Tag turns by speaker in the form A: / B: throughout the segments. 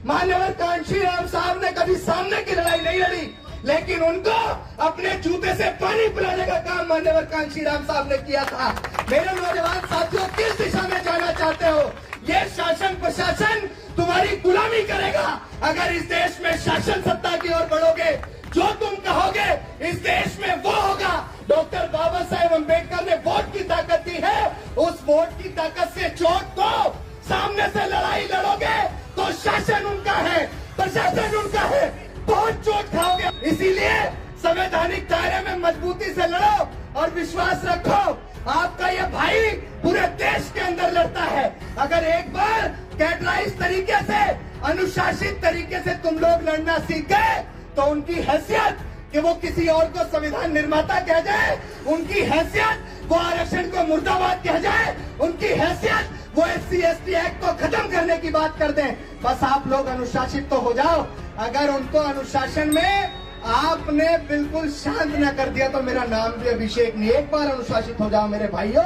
A: मान्यवर कांशीराम साहब ने कभी सामने की लड़ाई नहीं लड़ी, लेकिन उनको अपने जूते से पानी पिलाने का काम मान्यवर कांशीराम साहब ने किया था। मेरे नौजवान साथियों, किस दिशा में जाना चाहते हो? ये शासन प्रशासन तुम्हारी गुलामी करेगा अगर इस देश में शासन सत्ता की ओर बढ़ोगे। जो तुम कहोगे इस देश में वो होगा। डॉक्टर बाबा साहेब अम्बेडकर ने वोट की ताकत दी है, उस वोट की ताकत से चोट दो। सामने से लड़ाई लड़ोगे तो शासन उनका है, प्रशासन उनका है, बहुत चोट खाओगे। इसीलिए संवैधानिक दायरे में मजबूती से लड़ो और विश्वास रखो, आपका ये भाई पूरे देश के अंदर लड़ता है। अगर एक बार कैटलाइज तरीके से, अनुशासित तरीके से तुम लोग लड़ना सीख गए तो उनकी हैसियत कि वो किसी और को संविधान निर्माता कह जाए, उनकी हैसियत वो आरक्षण को मुर्दाबाद कह जाए, उनकी हैसियत वो SC/ST एक्ट को खत्म करने की बात कर दें। बस आप लोग अनुशासित तो हो जाओ। अगर उनको अनुशासन में आपने बिल्कुल शांत न कर दिया तो मेरा नाम भी अभिषेक नहीं। एक बार अनुशासित हो जाओ मेरे भाइयों,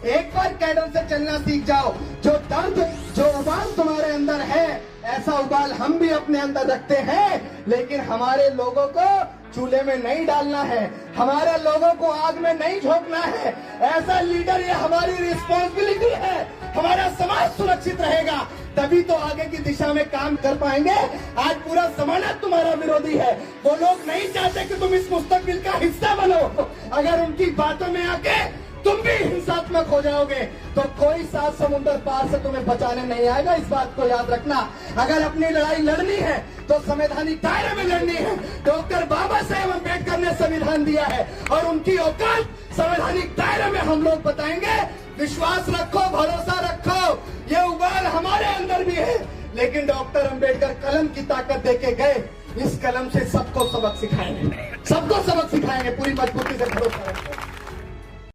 A: एक बार कैडर से चलना सीख जाओ। जो दर्द, जो उबाल तुम्हारे अंदर है, ऐसा उबाल हम भी अपने अंदर रखते हैं, लेकिन हमारे लोगों को चूल्हे में नहीं डालना है, हमारे लोगों को आग में नहीं झोंकना है। ऐसा लीडर, ये हमारी रिस्पॉन्सिबिलिटी है। हमारा समाज सुरक्षित रहेगा तभी तो आगे की दिशा में काम कर पाएंगे। आज पूरा जमाना तुम्हारा विरोधी है, वो लोग नहीं चाहते कि तुम इस मुस्तकबिल का हिस्सा बनो। अगर उनकी बातों में आके तुम भी हिंसात्मक हो जाओगे तो कोई 7 समुद्र पार से तुम्हें बचाने नहीं आएगा। इस बात को याद रखना। अगर अपनी लड़ाई लड़नी है तो संवैधानिक दायरे में लड़नी है। डॉक्टर बाबा साहेब अम्बेडकर ने संविधान दिया है और उनकी औकात संवैधानिक दायरे में हम लोग बताएंगे। विश्वास रखो, भरोसा रखो, ये उबाल हमारे अंदर भी है, लेकिन डॉक्टर अम्बेडकर कलम की ताकत देके गए। इस कलम से सबको सबक सिखाएंगे, सबको सबक सिखाएंगे। पूरी मजबूती से भरोसा रखो।